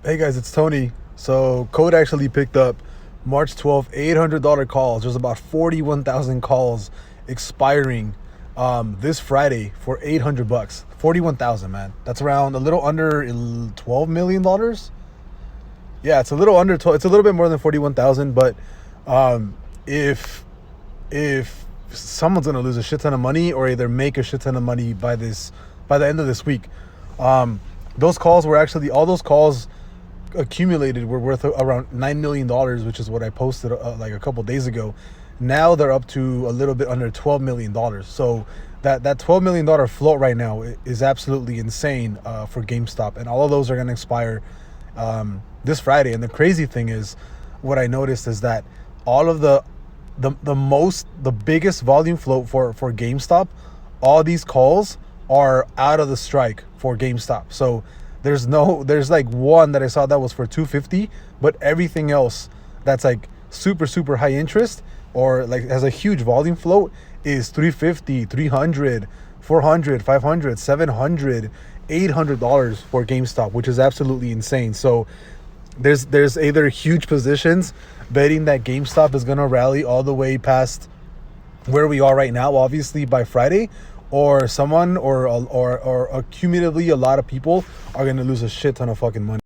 Hey guys, it's Tony. So Code actually picked up March 12th, $800 calls. There's about 41,000 calls expiring this Friday for 800 bucks. 41,000, man. That's around a little under $12 million. Yeah, it's a little under 12. It's a little bit more than 41,000, but um, if if someone's gonna lose a shit ton of money or either make a shit ton of money by the end of this week. Um, those calls were actually all those calls accumulated were worth around $9 million, which is what I posted like a couple days ago. Now they're up to a little bit under $12 million. So that $12 million float right now is absolutely insane for GameStop, and all of those are going to expire this Friday. And the crazy thing is, what I noticed is that all of the biggest volume float for GameStop, all these calls are out of the strike for GameStop. So there's like one that I saw that was for 250, but everything else that's like super high interest or like has a huge volume float is 350, 300, 400, 500, 700, $800 for GameStop, which is absolutely insane. So there's either huge positions betting that GameStop is going to rally all the way past where we are right now, obviously by Friday, or someone or cumulatively a lot of people are going to lose a shit ton of fucking money.